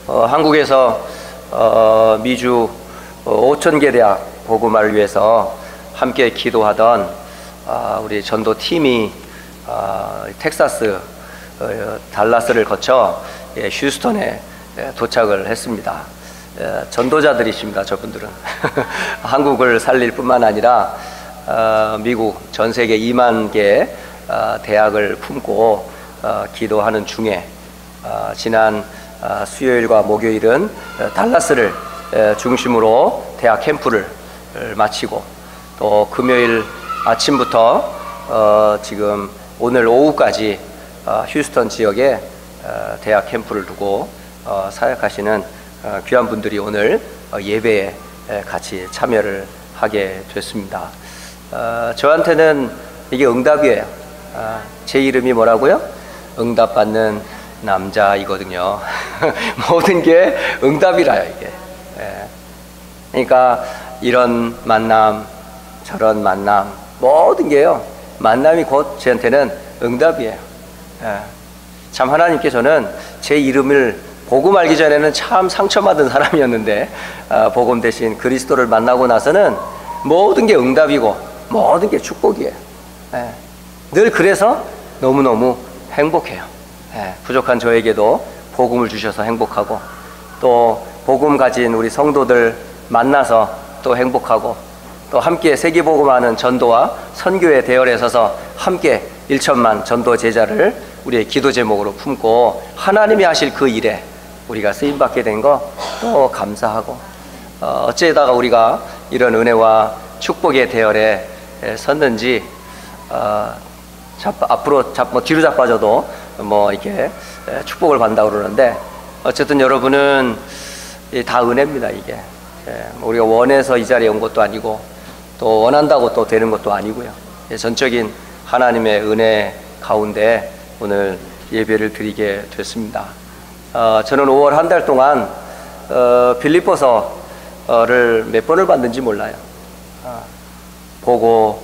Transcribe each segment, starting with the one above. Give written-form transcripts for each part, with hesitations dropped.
한국에서 미주 5,000개 대학 복음화를 위해서 함께 기도하던 우리 전도팀이 텍사스 달라스를 거쳐 휴스턴에 도착을 했습니다. 전도자들이십니다, 저분들은. 한국을 살릴 뿐만 아니라 미국 전 세계 2만 개 대학을 품고 기도하는 중에 지난 수요일과 목요일은 달라스를 중심으로 대학 캠프를 마치고, 또 금요일 아침부터 지금 오늘 오후까지 휴스턴 지역에 대학 캠프를 두고 사역하시는 귀한 분들이 오늘 예배에 같이 참여를 하게 됐습니다. 저한테는 이게 응답이에요. 제 이름이 뭐라고요? 응답받는 남자이거든요. 모든 게 응답이라요, 이게. 그러니까 이런 만남, 저런 만남, 모든 게요, 만남이 곧 저한테는 응답이에요. 참 하나님께서는 제 이름을 복음 알기 전에는 참 상처받은 사람이었는데, 복음 대신 그리스도를 만나고 나서는 모든 게 응답이고 모든 게 축복이에요. 늘 그래서 너무너무 행복해요. 부족한 저에게도 복음을 주셔서 행복하고, 또 복음 가진 우리 성도들 만나서 또 행복하고, 또 함께 세계복음하는 전도와 선교의 대열에 서서 함께 1천만 전도 제자를 우리의 기도 제목으로 품고 하나님이 하실 그 일에 우리가 쓰임받게 된 거 또 감사하고, 어찌다가 우리가 이런 은혜와 축복의 대열에 섰는지, 앞으로 뒤로 자빠져도 이렇게 축복을 받는다고 그러는데, 어쨌든 여러분은 다 은혜입니다. 이게 우리가 원해서 이 자리에 온 것도 아니고, 또 원한다고 또 되는 것도 아니고요. 전적인 하나님의 은혜 가운데 오늘 예배를 드리게 됐습니다. 저는 5월 한 달 동안 빌립보서를 몇 번을 봤는지 몰라요. 보고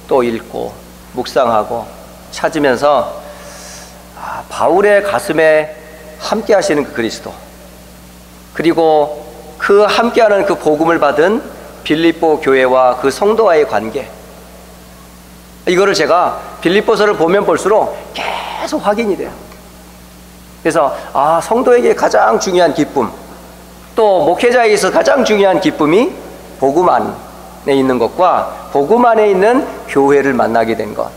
또 읽고 묵상하고 찾으면서 바울의 가슴에 함께 하시는 그 그리스도, 그리고 그 함께하는 그 복음을 받은 빌립보 교회와 그 성도와의 관계, 이거를 제가 빌립보서를 보면 볼수록 계속 확인이 돼요. 그래서 성도에게 가장 중요한 기쁨, 또 목회자에게서 가장 중요한 기쁨이 복음 안에 있는 것과 복음 안에 있는 교회를 만나게 된 것,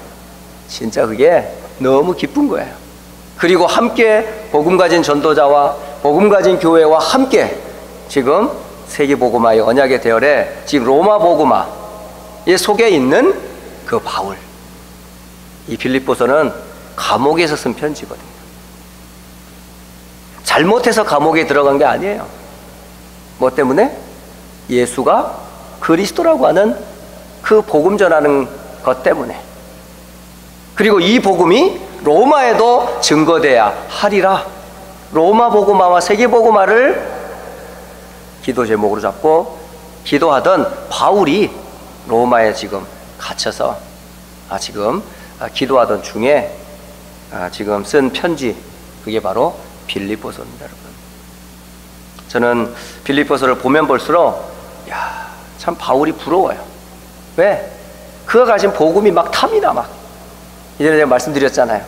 진짜 그게 너무 기쁜 거예요. 그리고 함께 복음 가진 전도자와 복음 가진 교회와 함께 지금 세계 복음화의 언약의 대열에 지금 로마 복음화의 속에 있는 그 바울, 이 빌립보서는 감옥에서 쓴 편지거든요. 잘못해서 감옥에 들어간 게 아니에요. 뭐 때문에? 예수가 그리스도라고 하는 그 복음 전하는 것 때문에. 그리고 이 복음이 로마에도 증거돼야 하리라. 로마 복음화와 세계 복음화를 기도 제목으로 잡고 기도하던 바울이 로마에 지금 갇혀서 지금 기도하던 중에 지금 쓴 편지, 그게 바로 빌립보서입니다, 여러분. 저는 빌립보서를 보면 볼수록 참 바울이 부러워요. 왜? 그가 가진 복음이 막 탑니다. 막 이전에 제가 말씀드렸잖아요.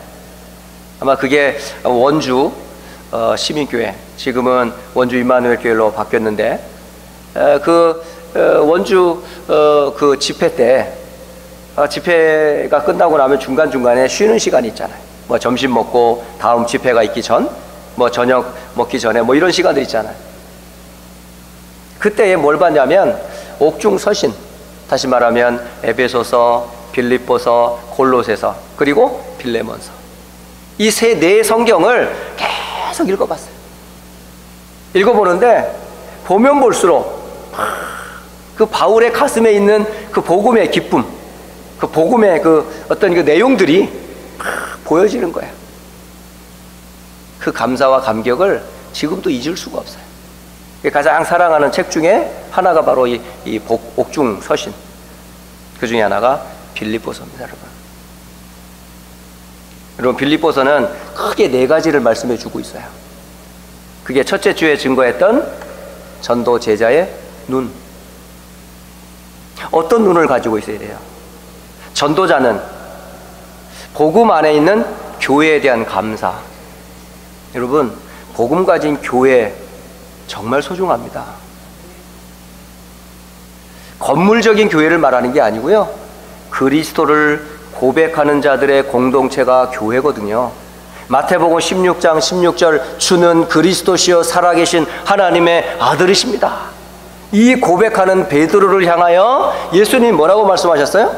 아마 그게 원주 시민교회, 지금은 원주 임마누엘 교회로 바뀌었는데, 그 원주 그 집회 때, 집회가 끝나고 나면 중간중간에 쉬는 시간이 있잖아요. 뭐 점심 먹고 다음 집회가 있기 전, 뭐 저녁 먹기 전에 뭐 이런 시간들 있잖아요. 그때에 뭘 봤냐면 옥중 서신, 다시 말하면 에베소서, 빌립보서, 골로새서, 그리고 빌레몬서, 이 네 성경을 계속 읽어봤어요. 읽어보는데 보면 볼수록 그 바울의 가슴에 있는 그 복음의 기쁨, 그 복음의 그 어떤 그 내용들이 보여지는 거예요. 그 감사와 감격을 지금도 잊을 수가 없어요. 가장 사랑하는 책 중에 하나가 바로 이 옥중 서신, 그 중에 하나가 빌립보서입니다, 여러분. 여러분, 빌립보서는 크게 4가지를 말씀해 주고 있어요. 그게 첫째 주에 증거했던 전도 제자의 눈. 어떤 눈을 가지고 있어야 돼요? 전도자는 복음 안에 있는 교회에 대한 감사. 여러분, 복음 가진 교회 정말 소중합니다. 건물적인 교회를 말하는 게 아니고요, 그리스도를 고백하는 자들의 공동체가 교회거든요. 마태복음 16장 16절, 주는 그리스도시요 살아계신 하나님의 아들이십니다. 이 고백하는 베드로를 향하여 예수님이 뭐라고 말씀하셨어요?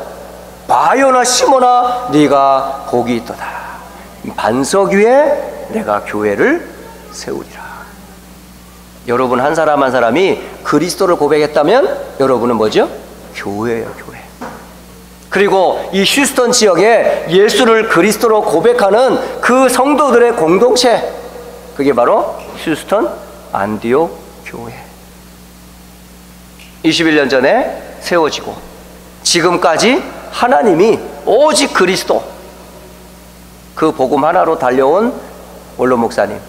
바요나 시몬아, 네가 복이 있도다. 반석 위에 내가 교회를 세우리라. 여러분 한 사람 한 사람이 그리스도를 고백했다면 여러분은 뭐죠? 교회예요, 교회. 그리고 이 휴스턴 지역에 예수를 그리스도로 고백하는 그 성도들의 공동체, 그게 바로 휴스턴 안디옥 교회. 21년 전에 세워지고 지금까지 하나님이 오직 그리스도, 그 복음 하나로 달려온 원로 목사님,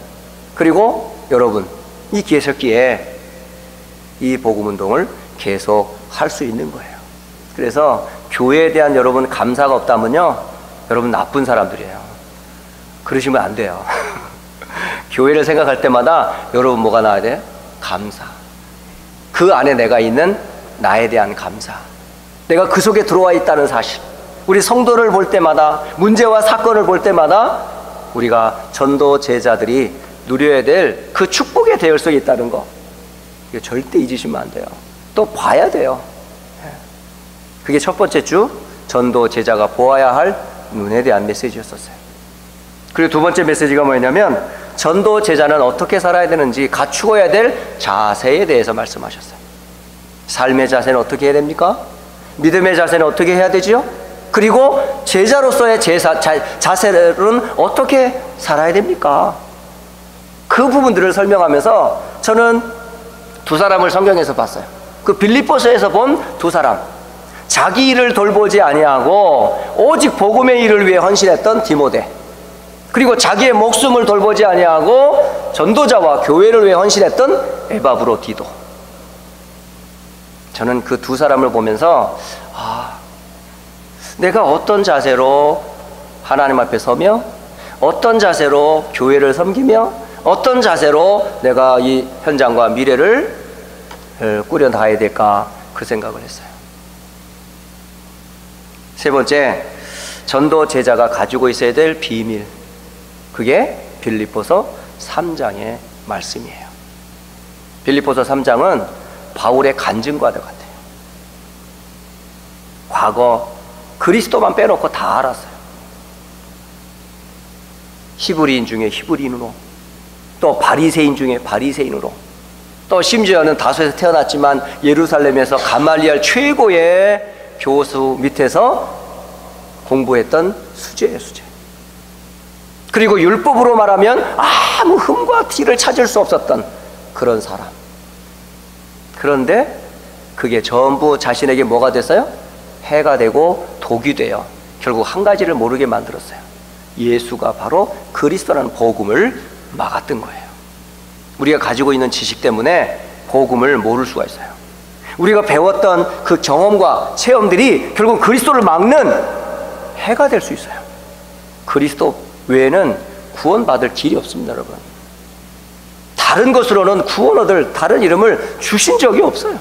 그리고 여러분, 이 기회석기에 이 복음 운동을 계속 할 수 있는 거예요. 그래서 교회에 대한 여러분 감사가 없다면요, 여러분 나쁜 사람들이에요. 그러시면 안 돼요. 교회를 생각할 때마다 여러분 뭐가 나와야 돼? 감사. 그 안에 내가 있는 나에 대한 감사, 내가 그 속에 들어와 있다는 사실. 우리 성도를 볼 때마다, 문제와 사건을 볼 때마다 우리가 전도 제자들이 누려야 될 그 축복의 대열성이 있다는 거, 이거 절대 잊으시면 안 돼요. 또 봐야 돼요. 그게 첫 번째 주 전도 제자가 보아야 할 눈에 대한 메시지였었어요. 그리고 두 번째 메시지가 뭐냐면, 전도 제자는 어떻게 살아야 되는지, 갖추어야 될 자세에 대해서 말씀하셨어요. 삶의 자세는 어떻게 해야 됩니까? 믿음의 자세는 어떻게 해야 되지요? 그리고 제자로서의 자세는 어떻게 살아야 됩니까? 그 부분들을 설명하면서 저는 두 사람을 성경에서 봤어요. 그 빌립보서에서 본 두 사람, 자기 일을 돌보지 아니하고 오직 복음의 일을 위해 헌신했던 디모데, 그리고 자기의 목숨을 돌보지 아니하고 전도자와 교회를 위해 헌신했던 에바브로디도. 저는 그 두 사람을 보면서 내가 어떤 자세로 하나님 앞에 서며, 어떤 자세로 교회를 섬기며, 어떤 자세로 내가 이 현장과 미래를 꾸려나가야 될까, 그 생각을 했어요. 세 번째, 전도 제자가 가지고 있어야 될 비밀, 그게 빌립보서 3장의 말씀이에요. 빌립보서 3장은 바울의 간증과도 같아요. 과거 그리스도만 빼놓고 다 알았어요. 히브리인 중에 히브리인으로, 또 바리새인 중에 바리새인으로, 또 심지어는 다소에서 태어났지만 예루살렘에서 가말리엘 최고의 교수 밑에서 공부했던 수재예요, 수재. 그리고 율법으로 말하면 아무 흠과 티를 찾을 수 없었던 그런 사람. 그런데 그게 전부 자신에게 뭐가 됐어요? 해가 되고 독이 되어 결국 한 가지를 모르게 만들었어요. 예수가 바로 그리스도라는 복음을 막았던 거예요. 우리가 가지고 있는 지식 때문에 복음을 모를 수가 있어요. 우리가 배웠던 그 경험과 체험들이 결국 그리스도를 막는 해가 될 수 있어요. 그리스도 외에는 구원받을 길이 없습니다, 여러분. 다른 것으로는 구원 얻을 다른 이름을 주신 적이 없어요.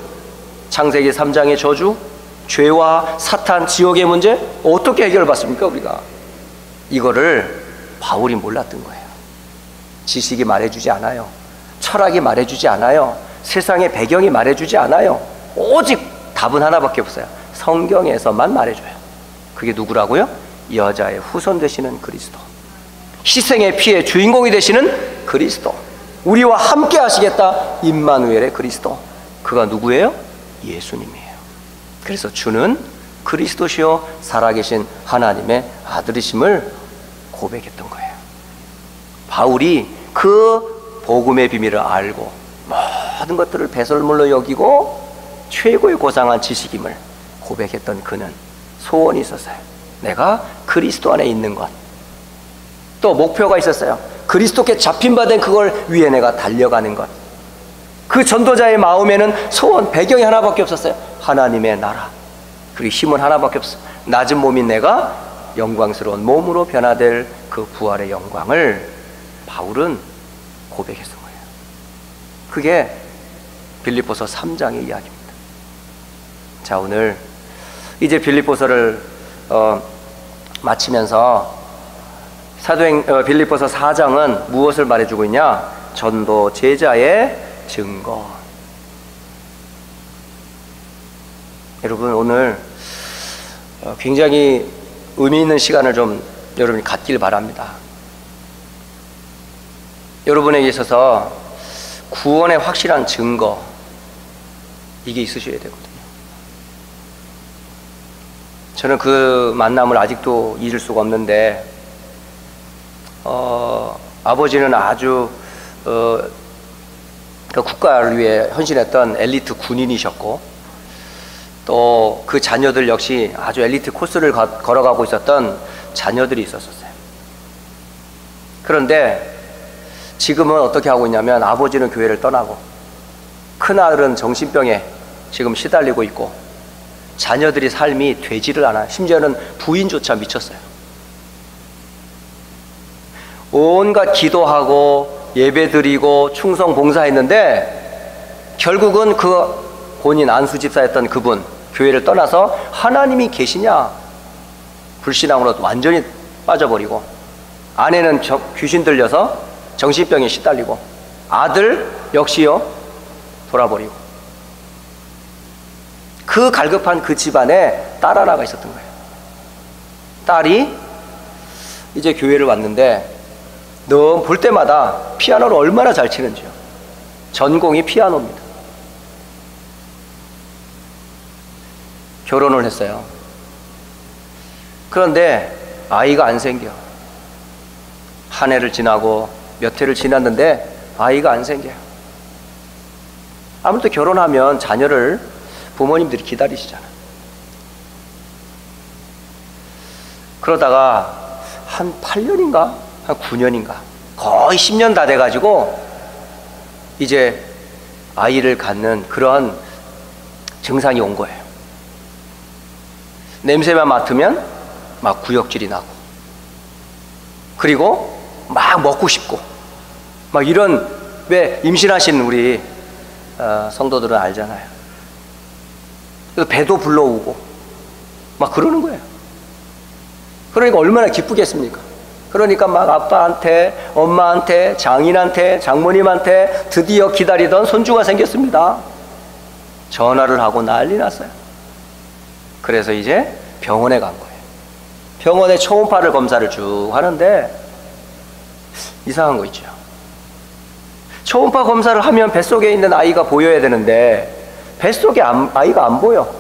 창세기 3장의 저주, 죄와 사탄, 지옥의 문제 어떻게 해결받습니까, 우리가? 이거를 바울이 몰랐던 거예요. 지식이 말해주지 않아요. 철학이 말해주지 않아요. 세상의 배경이 말해주지 않아요. 오직 답은 하나밖에 없어요. 성경에서만 말해줘요. 그게 누구라고요? 여자의 후손 되시는 그리스도, 희생의 피의 주인공이 되시는 그리스도, 우리와 함께 하시겠다 임마누엘의 그리스도. 그가 누구예요? 예수님이에요. 그래서 주는 그리스도시요 살아계신 하나님의 아들이심을 고백했던 거예요. 바울이 그 복음의 비밀을 알고 모든 것들을 배설물로 여기고 최고의 고상한 지식임을 고백했던 그는 소원이 있었어요. 내가 그리스도 안에 있는 것. 또 목표가 있었어요. 그리스도께 잡힌 바 된 그걸 위해 내가 달려가는 것. 그 전도자의 마음에는 소원, 배경이 하나밖에 없었어요. 하나님의 나라. 그리고 힘은 하나밖에 없어. 낮은 몸인 내가 영광스러운 몸으로 변화될 그 부활의 영광을 바울은 고백했던 거예요. 그게 빌립보서 3장의 이야기입니다. 자, 오늘 이제 빌립보서를 마치면서 빌립보서 4장은 무엇을 말해주고 있냐? 전도 제자의 증거. 여러분, 오늘 굉장히 의미 있는 시간을 좀 여러분이 갖길 바랍니다. 여러분에게 있어서 구원의 확실한 증거, 이게 있으셔야 되거든요. 저는 그 만남을 아직도 잊을 수가 없는데, 아버지는 아주 그 국가를 위해 헌신했던 엘리트 군인이셨고, 또 그 자녀들 역시 아주 엘리트 코스를 걸어가고 있었던 자녀들이 있었어요. 그런데 지금은 어떻게 하고 있냐면, 아버지는 교회를 떠나고 큰아들은 정신병에 지금 시달리고 있고, 자녀들이 삶이 되지를 않아요. 심지어는 부인조차 미쳤어요. 온갖 기도하고 예배드리고 충성 봉사했는데 결국은 그 본인 안수집사였던 그분 교회를 떠나서 하나님이 계시냐 불신앙으로 완전히 빠져버리고, 아내는 귀신 들려서 정신병에 시달리고, 아들 역시요 돌아버리고, 그 갈급한 그 집안에 딸 하나가 있었던 거예요. 딸이 이제 교회를 왔는데 너 볼 때마다 피아노를 얼마나 잘 치는지요. 전공이 피아노입니다. 결혼을 했어요. 그런데 아이가 안 생겨. 한 해를 지나고 몇 해를 지났는데 아이가 안 생겨요. 아무튼 결혼하면 자녀를 부모님들이 기다리시잖아요. 그러다가 한 8년인가 한 9년인가 거의 10년 다 돼가지고 이제 아이를 갖는 그런 증상이 온 거예요. 냄새만 맡으면 막 구역질이 나고, 그리고 막 먹고 싶고, 막 이런, 왜 임신하신 우리 성도들은 알잖아요. 그래서 배도 불러오고 막 그러는 거예요. 그러니까 얼마나 기쁘겠습니까? 그러니까 막 아빠한테, 엄마한테, 장인한테, 장모님한테 드디어 기다리던 손주가 생겼습니다. 전화를 하고 난리 났어요. 그래서 이제 병원에 간 거예요. 병원에 초음파를 검사를 쭉 하는데 이상한 거 있죠. 초음파 검사를 하면 뱃속에 있는 아이가 보여야 되는데 뱃속에 아이가 안 보여.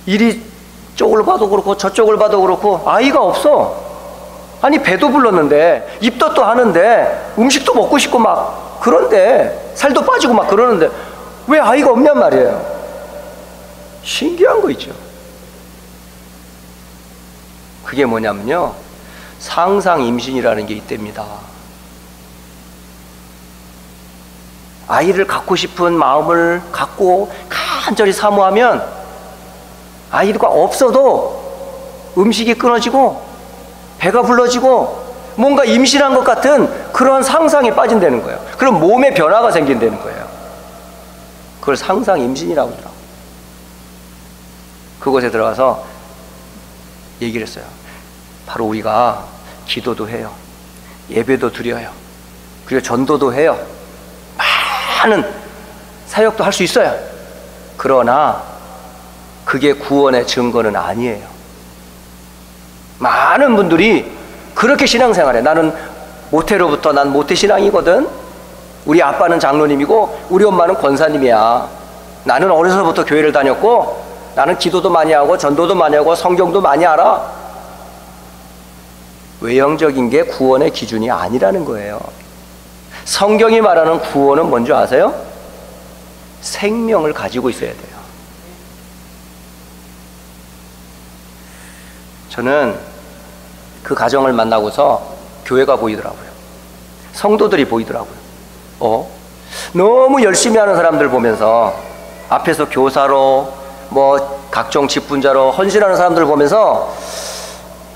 이리 쪽을 봐도 그렇고 저쪽을 봐도 그렇고 아이가 없어. 아니, 배도 불렀는데 입도 또 하는데 음식도 먹고 싶고 막 그런데 살도 빠지고 막 그러는데 왜 아이가 없냔 말이에요. 신기한 거 있죠. 그게 뭐냐면요, 상상 임신이라는 게 있답니다. 아이를 갖고 싶은 마음을 갖고 간절히 사모하면 아이가 없어도 음식이 끊어지고 배가 불러지고 뭔가 임신한 것 같은 그런 상상에 빠진다는 거예요. 그럼 몸에 변화가 생긴다는 거예요. 그걸 상상 임신이라고 하더라고요. 그곳에 들어가서 얘기를 했어요. 바로 우리가 기도도 해요, 예배도 드려요, 그리고 전도도 해요, 많은 사역도 할 수 있어요. 그러나 그게 구원의 증거는 아니에요. 많은 분들이 그렇게 신앙생활해. 나는 모태로부터 난 모태신앙이거든. 우리 아빠는 장로님이고 우리 엄마는 권사님이야. 나는 어려서부터 교회를 다녔고 나는 기도도 많이 하고 전도도 많이 하고 성경도 많이 알아. 외형적인 게 구원의 기준이 아니라는 거예요. 성경이 말하는 구원은 뭔지 아세요? 생명을 가지고 있어야 돼요. 저는 그 가정을 만나고서 교회가 보이더라고요. 성도들이 보이더라고요. 너무 열심히 하는 사람들 보면서, 앞에서 교사로 뭐 각종 직분자로 헌신하는 사람들 보면서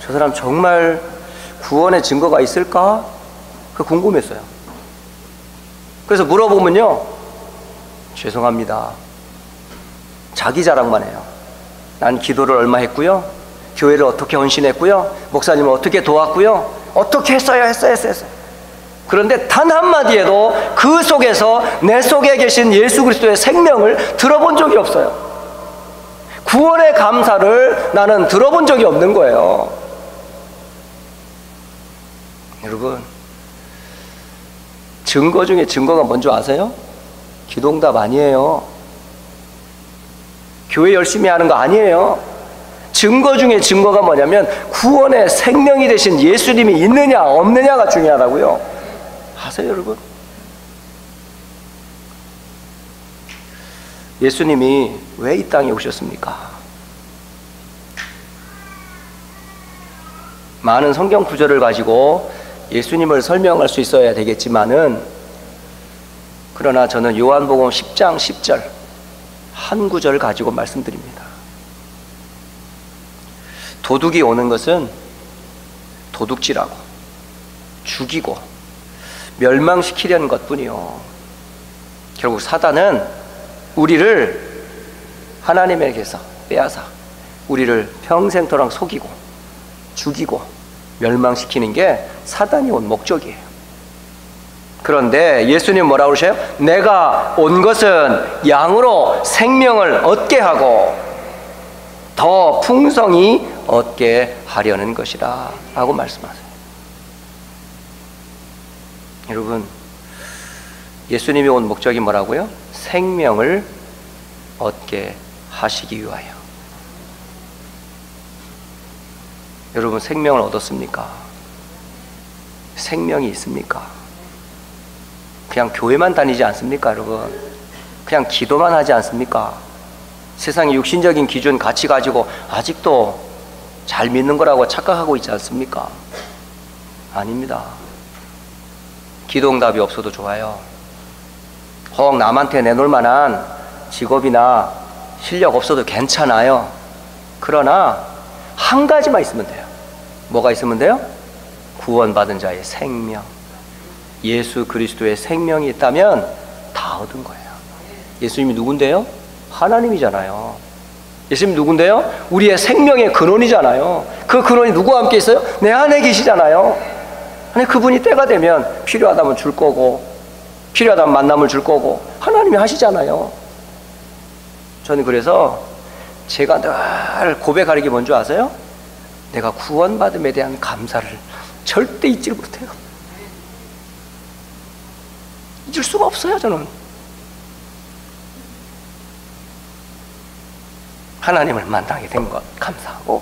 저 사람 정말 구원의 증거가 있을까? 그 궁금했어요. 그래서 물어보면요, 죄송합니다, 자기 자랑만 해요. 난 기도를 얼마 했고요, 교회를 어떻게 헌신했고요, 목사님을 어떻게 도왔고요, 어떻게 했어요. 그런데 단 한마디에도 그 속에서 내 속에 계신 예수 그리스도의 생명을 들어본 적이 없어요. 구원의 감사를 나는 들어본 적이 없는 거예요. 여러분, 증거 중에 증거가 뭔지 아세요? 기도응답 아니에요. 교회 열심히 하는 거 아니에요. 증거 중에 증거가 뭐냐면 구원의 생명이 되신 예수님이 있느냐 없느냐가 중요하다고요. 아세요, 여러분? 예수님이 왜 이 땅에 오셨습니까? 많은 성경 구절을 가지고 예수님을 설명할 수 있어야 되겠지만은, 그러나 저는 요한복음 10장 10절 한 구절 가지고 말씀드립니다. 도둑이 오는 것은 도둑질하고 죽이고 멸망시키려는 것뿐이요, 결국 사단은 우리를 하나님에게서 빼앗아 우리를 평생토록 속이고 죽이고 멸망시키는 게 사단이 온 목적이에요. 그런데 예수님 뭐라고 그러셔요? 내가 온 것은 양으로 생명을 얻게 하고 더 풍성히 얻게 하려는 것이다 라고 말씀하세요. 여러분, 예수님이 온 목적이 뭐라고요? 생명을 얻게 하시기 위하여. 여러분, 생명을 얻었습니까? 생명이 있습니까? 그냥 교회만 다니지 않습니까, 여러분? 그냥 기도만 하지 않습니까? 세상의 육신적인 기준, 가치 가지고 아직도 잘 믿는 거라고 착각하고 있지 않습니까? 아닙니다. 기도응답이 없어도 좋아요. 혹 남한테 내놓을 만한 직업이나 실력 없어도 괜찮아요. 그러나 한 가지만 있으면 돼요. 뭐가 있으면 돼요? 구원받은 자의 생명, 예수 그리스도의 생명이 있다면 다 얻은 거예요. 예수님이 누군데요? 하나님이잖아요. 예수님이 누군데요? 우리의 생명의 근원이잖아요. 그 근원이 누구와 함께 있어요? 내 안에 계시잖아요. 아니, 그분이 때가 되면 필요하다면 줄 거고, 필요하다면 만남을 줄 거고, 하나님이 하시잖아요. 저는 그래서 제가 늘 고백하는 게 뭔지 아세요? 내가 구원받음에 대한 감사를 절대 잊지 못해요. 잊을 수가 없어요, 저는. 하나님을 만나게 된 것 감사하고,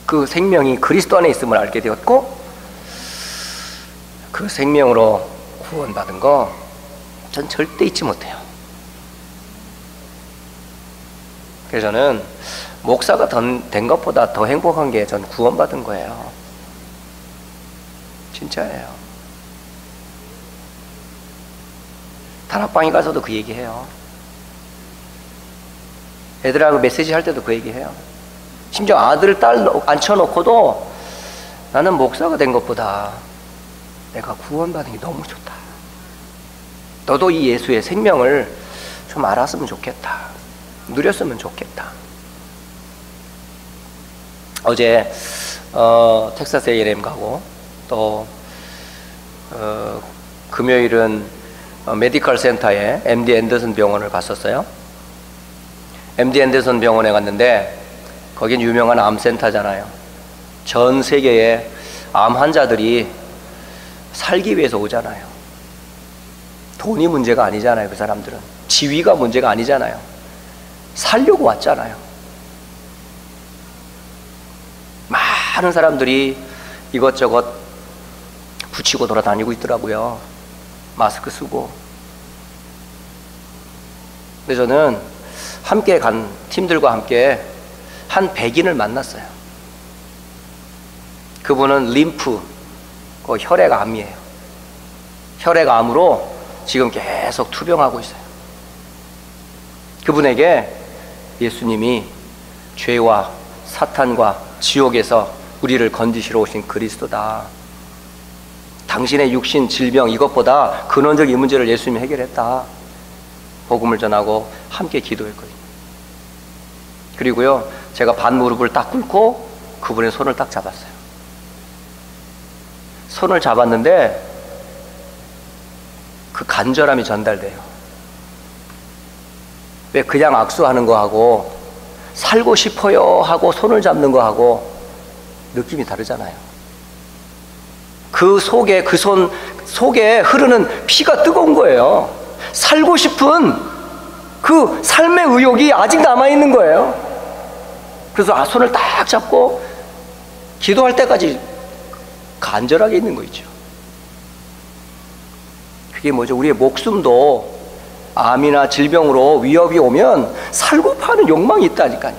그 생명이 그리스도 안에 있음을 알게 되었고, 그 생명으로 구원받은 거 전 절대 잊지 못해요. 그래서 저는 목사가 된 것보다 더 행복한 게 전 구원받은 거예요. 진짜예요. 다락방에 가서도 그 얘기해요. 애들하고 메시지 할 때도 그 얘기해요. 심지어 아들, 딸 앉혀놓고도 나는 목사가 된 것보다 내가 구원받은 게 너무 좋다. 너도 이 예수의 생명을 좀 알았으면 좋겠다. 누렸으면 좋겠다. 어제 텍사스 A&M 가고, 또 금요일은 메디컬 센터에 MD 앤더슨 병원을 갔었어요. MD 앤더슨 병원에 갔는데 거긴 유명한 암센터잖아요. 전 세계의 암 환자들이 살기 위해서 오잖아요. 돈이 문제가 아니잖아요. 그 사람들은 지위가 문제가 아니잖아요. 살려고 왔잖아요. 많은 사람들이 이것저것 붙이고 돌아다니고 있더라고요. 마스크 쓰고. 근데 저는 함께 간 팀들과 함께 한 백인을 만났어요. 그분은 림프, 그 혈액암이에요. 혈액암으로 지금 계속 투병하고 있어요. 그분에게 예수님이 죄와 사탄과 지옥에서 우리를 건지시러 오신 그리스도다. 당신의 육신, 질병 이것보다 근원적 이 문제를 예수님이 해결했다. 복음을 전하고 함께 기도했거든요. 그리고요, 제가 반무릎을 딱 꿇고 그분의 손을 딱 잡았어요. 손을 잡았는데 그 간절함이 전달돼요. 왜 그냥 악수하는 거하고 살고 싶어요 하고 손을 잡는 거하고 느낌이 다르잖아요. 그 속에, 그 손 속에 흐르는 피가 뜨거운 거예요. 살고 싶은 그 삶의 의욕이 아직 남아있는 거예요. 그래서 손을 딱 잡고 기도할 때까지 간절하게 있는 거 있죠. 그게 뭐죠? 우리의 목숨도 암이나 질병으로 위협이 오면 살고 파는 욕망이 있다니까요.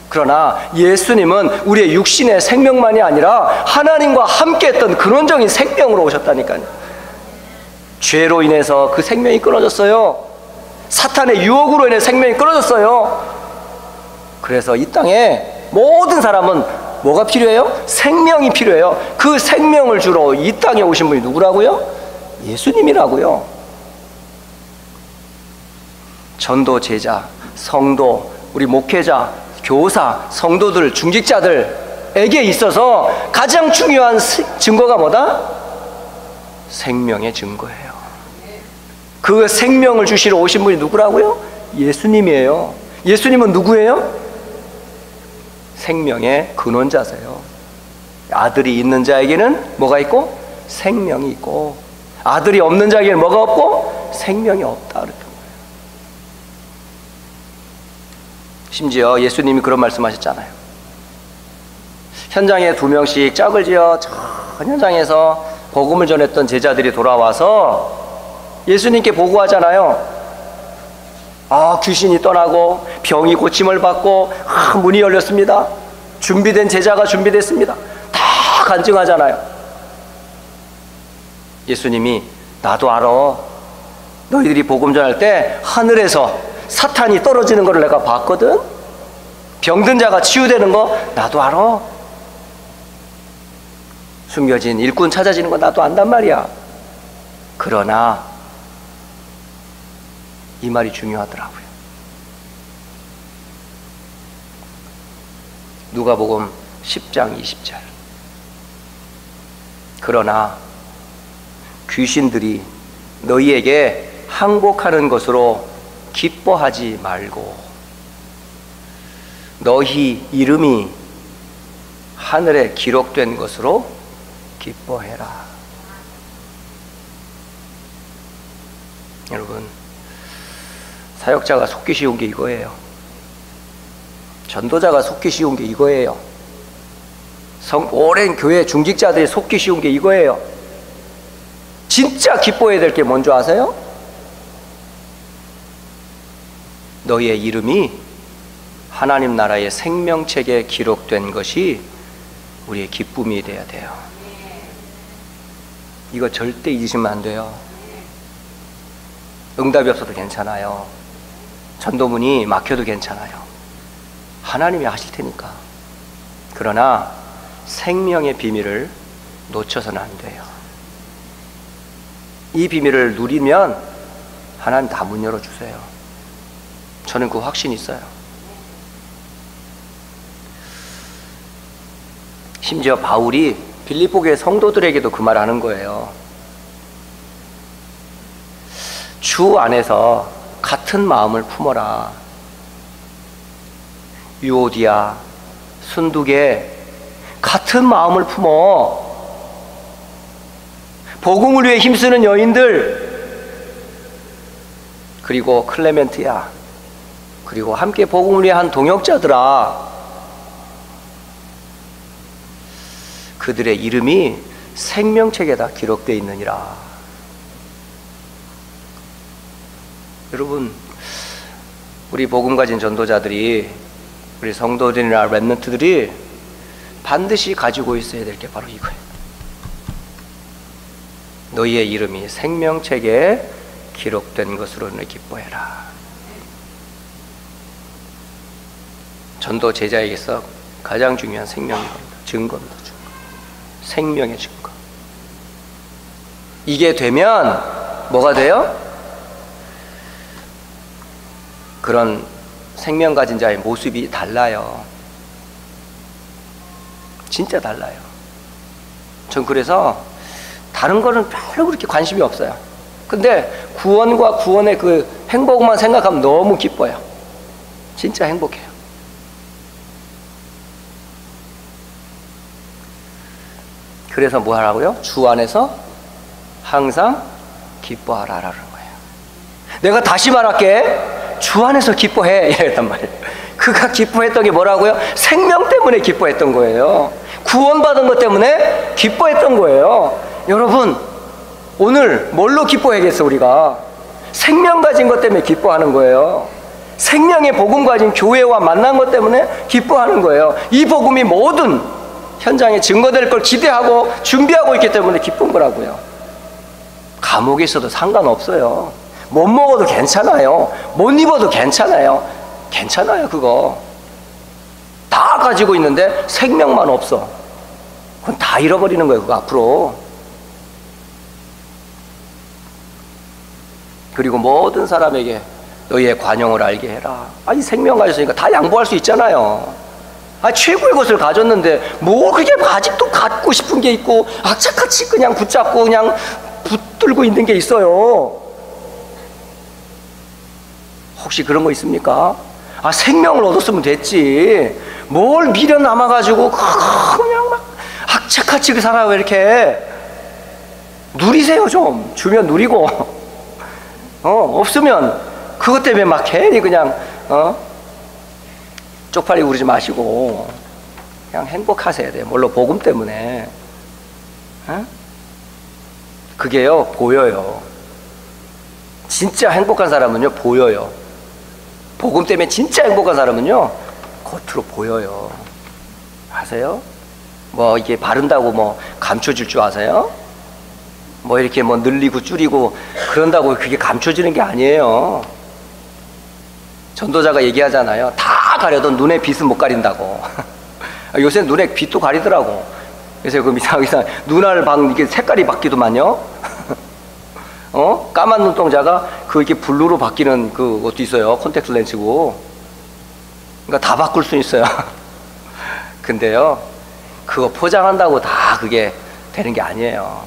그러나 예수님은 우리의 육신의 생명만이 아니라 하나님과 함께 했던 근원적인 생명으로 오셨다니까요. 죄로 인해서 그 생명이 끊어졌어요. 사탄의 유혹으로 인해 생명이 끊어졌어요. 그래서 이 땅에 모든 사람은 뭐가 필요해요? 생명이 필요해요. 그 생명을 주러 이 땅에 오신 분이 누구라고요? 예수님이라고요. 전도 제자, 성도, 우리 목회자, 교사, 성도들, 중직자들에게 있어서 가장 중요한 증거가 뭐다? 생명의 증거예요. 그 생명을 주시러 오신 분이 누구라고요? 예수님이에요. 예수님은 누구예요? 생명의 근원자세요. 아들이 있는 자에게는 뭐가 있고? 생명이 있고, 아들이 없는 자에게는 뭐가 없고? 생명이 없다. 그랬던 거예요. 심지어 예수님이 그런 말씀하셨잖아요. 현장에 2명씩 짝을 지어 전 현장에서 복음을 전했던 제자들이 돌아와서 예수님께 보고하잖아요. 귀신이 떠나고 병이 고침을 받고 문이 열렸습니다. 준비된 제자가 준비됐습니다. 다 간증하잖아요. 예수님이 나도 알아. 너희들이 복음 전할 때 하늘에서 사탄이 떨어지는 걸 내가 봤거든. 병든 자가 치유되는 거 나도 알아. 숨겨진 일꾼 찾아지는 거 나도 안단 말이야. 그러나 이 말이 중요하더라고요. 누가복음 10장 20절. 그러나 귀신들이 너희에게 항복하는 것으로 기뻐하지 말고 너희 이름이 하늘에 기록된 것으로 기뻐해라. 여러분, 사역자가 속기 쉬운 게 이거예요. 전도자가 속기 쉬운 게 이거예요. 오랜 교회 중직자들이 속기 쉬운 게 이거예요. 진짜 기뻐해야 될 게 뭔지 아세요? 너희의 이름이 하나님 나라의 생명책에 기록된 것이 우리의 기쁨이 돼야 돼요. 이거 절대 잊으시면 안 돼요. 응답이 없어도 괜찮아요. 전도문이 막혀도 괜찮아요. 하나님이 하실 테니까. 그러나 생명의 비밀을 놓쳐서는 안 돼요. 이 비밀을 누리면 하나님 다 문 열어주세요. 저는 그 확신이 있어요. 심지어 바울이 빌립보 교회 성도들에게도 그 말 하는 거예요. 주 안에서 같은 마음을 품어라. 유오디아, 순두계 같은 마음을 품어. 복음을 위해 힘쓰는 여인들, 그리고 클레멘트야, 그리고 함께 복음을 위해 한 동역자들아, 그들의 이름이 생명책에다 기록되어 있느니라. 여러분, 우리 복음 가진 전도자들이, 우리 성도들이나 렘넌트들이 반드시 가지고 있어야 될 게 바로 이거예요. 너희의 이름이 생명책에 기록된 것으로 너희 기뻐해라. 전도 제자에게서 가장 중요한 생명입니다. 증거입니다. 증거. 생명의 증거. 이게 되면 뭐가 돼요? 그런 생명 가진 자의 모습이 달라요. 진짜 달라요. 전 그래서 다른 거는 별로 그렇게 관심이 없어요. 근데 구원과 구원의 그 행복만 생각하면 너무 기뻐요. 진짜 행복해요. 그래서 뭐 하라고요? 주 안에서 항상 기뻐하라라는 거예요. 내가 다시 말할게. 주 안에서 기뻐해. 이랬단 말이에요. 그가 기뻐했던 게 뭐라고요? 생명 때문에 기뻐했던 거예요. 구원받은 것 때문에 기뻐했던 거예요. 여러분, 오늘 뭘로 기뻐해야겠어? 우리가 생명 가진 것 때문에 기뻐하는 거예요. 생명의 복음 가진 교회와 만난 것 때문에 기뻐하는 거예요. 이 복음이 모든 현장에 증거될 걸 기대하고 준비하고 있기 때문에 기쁜 거라고요. 감옥에 있어도 상관없어요. 못 먹어도 괜찮아요. 못 입어도 괜찮아요. 괜찮아요. 그거 다 가지고 있는데 생명만 없어. 그건 다 잃어버리는 거예요. 그거 앞으로. 그리고 모든 사람에게 너희의 관용을 알게 해라. 이 생명 가졌으니까 다 양보할 수 있잖아요. 최고의 것을 가졌는데 뭐 그게 아직도 갖고 싶은 게 있고 악착같이 그냥 붙잡고 그냥 붙들고 있는 게 있어요. 혹시 그런 거 있습니까? 생명을 얻었으면 됐지. 뭘 미련 남아가지고 그냥 막 악착같이 살아요. 이렇게 누리세요. 좀 주면 누리고 없으면 그것 때문에 막 괜히 그냥 쪽팔리 우르지 마시고 그냥 행복하셔야 돼요. 물론 복음 때문에. 그게요 보여요. 진짜 행복한 사람은요 보여요. 복음 때문에 진짜 행복한 사람은요 겉으로 보여요. 아세요? 뭐 이게 바른다고 뭐 감춰질 줄 아세요? 뭐 이렇게 뭐 늘리고 줄이고 그런다고 그게 감춰지는 게 아니에요. 전도자가 얘기하잖아요. 다 가려도 눈에 빛은 못 가린다고. 요새 눈에 빛도 가리더라고. 그래서 그 이상 눈알 이게 색깔이 바뀌더만요. 까만 눈동자가 그 이렇게 블루로 바뀌는 그 것도 있어요. 콘택트 렌즈고. 그러니까 다 바꿀 수 있어요. 근데요, 그거 포장한다고 다 그게 되는 게 아니에요.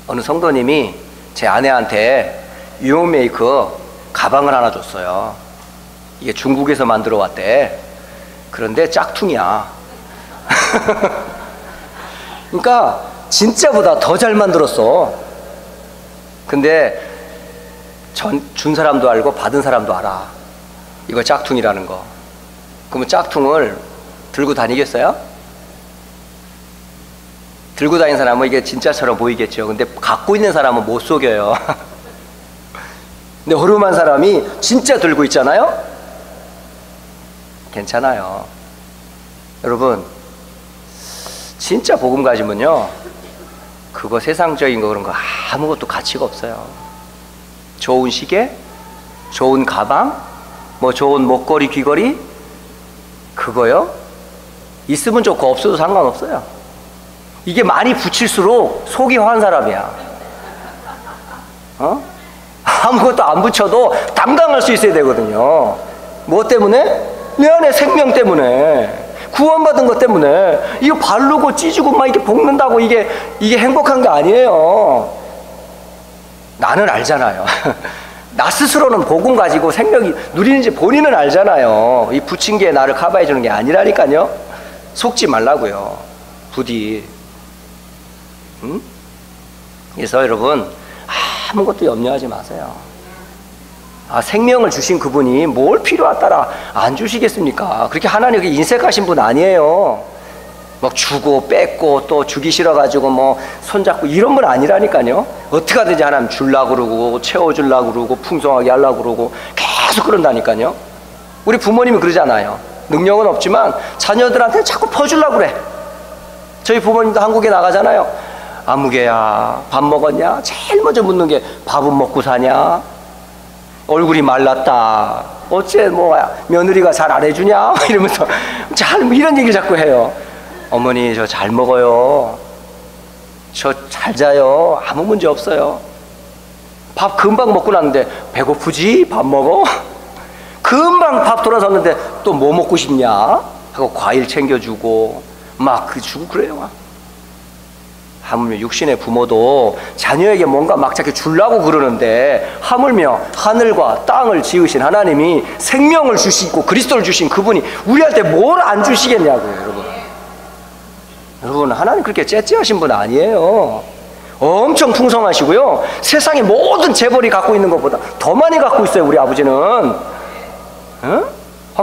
어느 성도님이 제 아내한테 유용 메이크 가방을 하나 줬어요. 이게 중국에서 만들어 왔대. 그런데 짝퉁이야. 그러니까 진짜보다 더 잘 만들었어. 근데 준 사람도 알고 받은 사람도 알아. 이거 짝퉁이라는 거. 그러면 짝퉁을 들고 다니겠어요? 들고 다니는 사람은 이게 진짜처럼 보이겠죠. 근데 갖고 있는 사람은 못 속여요. 근데 허름한 사람이 진짜 들고 있잖아요? 괜찮아요. 여러분, 진짜 복음 가지면요, 그거 세상적인 거 그런 거 아무것도 가치가 없어요. 좋은 시계, 좋은 가방, 뭐 좋은 목걸이, 귀걸이, 그거요? 있으면 좋고 없어도 상관없어요. 이게 많이 붙일수록 속이 화한 사람이야. 아무것도 안 붙여도 당당할 수 있어야 되거든요. 뭐 때문에? 내 안에 생명 때문에. 구원받은 것 때문에. 이거 바르고 찢고 막 이렇게 볶는다고 이게 행복한 게 아니에요. 나는 알잖아요. 나 스스로는 복음 가지고 생명이 누리는지 본인은 알잖아요. 이 붙인 게 나를 커버해 주는 게 아니라니까요. 속지 말라고요. 부디. 그래서 여러분, 아무것도 염려하지 마세요. 생명을 주신 그분이 뭘 필요에 따라 안 주시겠습니까? 그렇게 하나님 인색하신 분 아니에요. 막 주고 뺏고 또 주기 싫어가지고 뭐 손잡고 이런 분 아니라니까요. 어떻게 하든지 하나님 주려고 그러고 채워주려고 그러고 풍성하게 하려고 그러고 계속 그런다니까요. 우리 부모님이 그러잖아요. 능력은 없지만 자녀들한테 자꾸 퍼주려고 그래. 저희 부모님도 한국에 나가잖아요. 아무개야, 밥 먹었냐? 제일 먼저 묻는 게 밥은 먹고 사냐? 얼굴이 말랐다. 어째 며느리가 잘 안 해주냐? 이러면서 이런 얘기를 자꾸 해요. 어머니 저 잘 먹어요. 저 잘 자요. 아무 문제 없어요. 밥 금방 먹고 났는데 배고프지? 밥 먹어? 금방 밥 돌아섰는데 또 뭐 먹고 싶냐? 하고 과일 챙겨주고 막 주고 그래요. 하물며 육신의 부모도 자녀에게 뭔가 막 자꾸 주려고 그러는데, 하물며 하늘과 땅을 지으신 하나님이 생명을 주시고 그리스도를 주신 그분이 우리한테 뭘 안 주시겠냐고요. 여러분 하나님 그렇게 째째하신 분 아니에요. 엄청 풍성하시고요, 세상의 모든 재벌이 갖고 있는 것보다 더 많이 갖고 있어요 우리 아버지는. 응?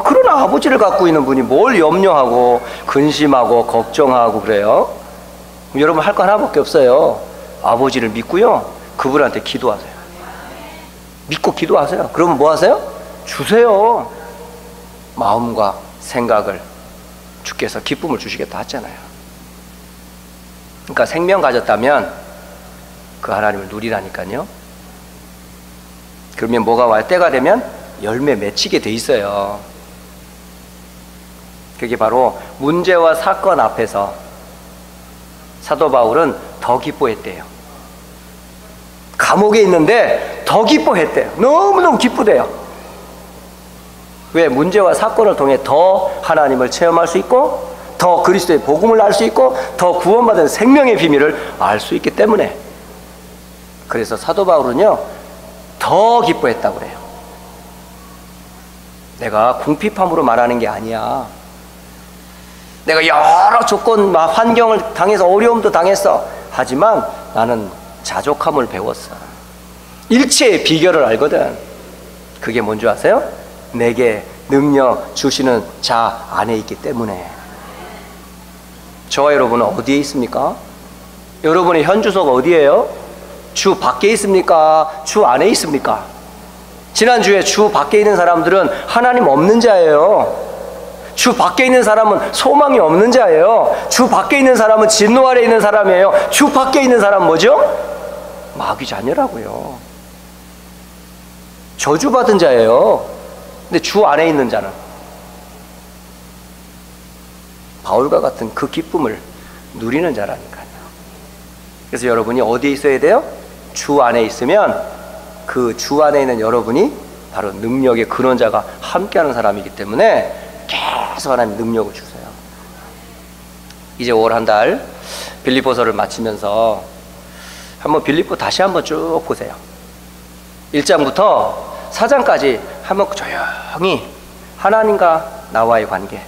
그러나 아버지를 갖고 있는 분이 뭘 염려하고 근심하고 걱정하고 그래요? 여러분 할 거 하나밖에 없어요. 아버지를 믿고요, 그분한테 기도하세요. 믿고 기도하세요. 그러면 뭐 하세요? 주세요. 마음과 생각을 주께서 기쁨을 주시겠다 하잖아요. 그러니까 생명 가졌다면 그 하나님을 누리라니까요. 그러면 뭐가 와요? 때가 되면 열매 맺히게 돼 있어요. 그게 바로 문제와 사건 앞에서 사도 바울은 더 기뻐했대요. 감옥에 있는데 더 기뻐했대요. 너무너무 기쁘대요. 왜? 문제와 사건을 통해 더 하나님을 체험할 수 있고, 더 그리스도의 복음을 알 수 있고, 더 구원받은 생명의 비밀을 알 수 있기 때문에. 그래서 사도 바울은요 더 기뻐했다고 그래요. 내가 궁핍함으로 말하는 게 아니야. 내가 여러 조건, 환경을 당해서 어려움도 당했어. 하지만 나는 자족함을 배웠어. 일체의 비결을 알거든. 그게 뭔지 아세요? 내게 능력 주시는 자 안에 있기 때문에. 저와 여러분은 어디에 있습니까? 여러분의 현 주소가 어디예요? 주 밖에 있습니까? 주 안에 있습니까? 지난주에 주 밖에 있는 사람들은 하나님 없는 자예요. 주 밖에 있는 사람은 소망이 없는 자예요. 주 밖에 있는 사람은 진노 아래 있는 사람이에요. 주 밖에 있는 사람은 뭐죠? 마귀 자녀라고요. 저주받은 자예요. 근데 주 안에 있는 자는 바울과 같은 그 기쁨을 누리는 자라니까요. 그래서 여러분이 어디에 있어야 돼요? 주 안에 있으면 그 주 안에 있는 여러분이 바로 능력의 근원자가 함께하는 사람이기 때문에 계속 하나님 능력을 주세요. 이제 5월 한 달 빌립보서를 마치면서 한번 빌립보 다시 한번 쭉 보세요. 1장부터 4장까지 한번 조용히 하나님과 나와의 관계,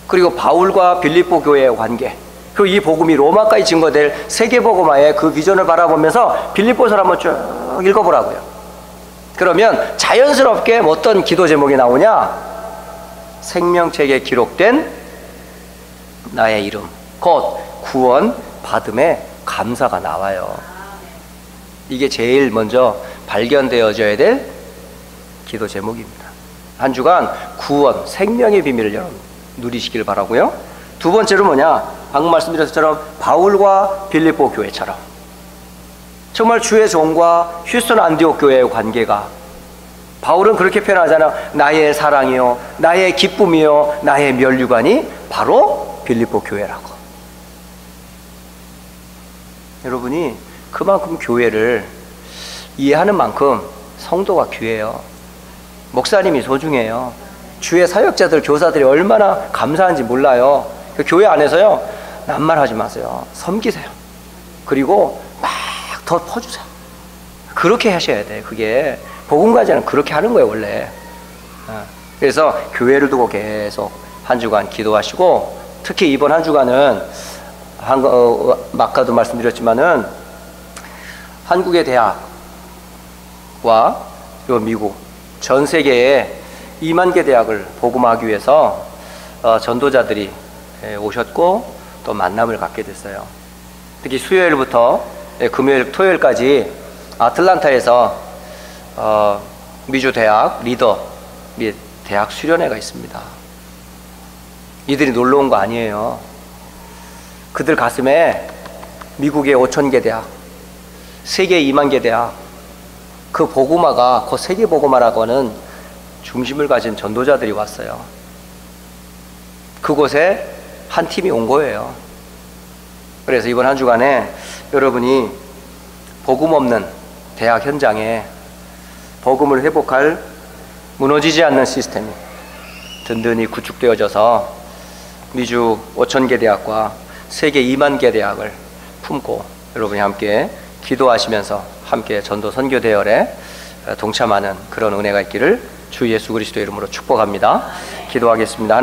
그리고 바울과 빌립보 교회의 관계, 그리고 이 복음이 로마까지 증거될 세계복음화의 그 비전을 바라보면서 빌립보서를 한번 쭉 읽어보라고요. 그러면 자연스럽게 어떤 기도 제목이 나오냐? 생명책에 기록된 나의 이름, 곧 구원 받음의 감사가 나와요. 이게 제일 먼저 발견되어져야 될 기도 제목입니다. 한 주간 구원, 생명의 비밀을 여러분 누리시길 바라고요. 두 번째로 뭐냐? 방금 말씀드렸던 것처럼 바울과 빌립보 교회처럼 정말 주의 종과 휴스턴 안디옥 교회의 관계가, 바울은 그렇게 표현하잖아요. 나의 사랑이요, 나의 기쁨이요, 나의 면류관이 바로 빌립보 교회라고. 여러분이 그만큼 교회를 이해하는 만큼 성도가 귀해요. 목사님이 소중해요. 주의 사역자들, 교사들이 얼마나 감사한지 몰라요. 그 교회 안에서요, 낱말하지 마세요. 섬기세요. 그리고 막 더 퍼주세요. 그렇게 하셔야 돼요. 그게 복음가자는 그렇게 하는 거예요 원래. 그래서 교회를 두고 계속 한 주간 기도하시고, 특히 이번 한 주간은 아까도 말씀드렸지만은 한국의 대학과 그리고 미국 전 세계에 2만 개 대학을 복음하기 위해서 전도자들이 오셨고 또 만남을 갖게 됐어요. 특히 수요일부터 금요일, 토요일까지 아틀란타에서 미주 대학 리더 및 대학 수련회가 있습니다. 이들이 놀러 온 거 아니에요. 그들 가슴에 미국의 5,000개 대학, 세계 2만 개 대학, 그 복음화가 그 세계 복음화라고 하는 중심을 가진 전도자들이 왔어요. 그곳에 한 팀이 온 거예요. 그래서 이번 한 주간에 여러분이 복음 없는 대학 현장에 복음을 회복할 무너지지 않는 시스템이 든든히 구축되어져서 미주 5,000개 대학과 세계 2만 개 대학을 품고 여러분이 함께 기도하시면서 함께 전도 선교 대열에 동참하는 그런 은혜가 있기를 주 예수 그리스도의 이름으로 축복합니다. 기도하겠습니다.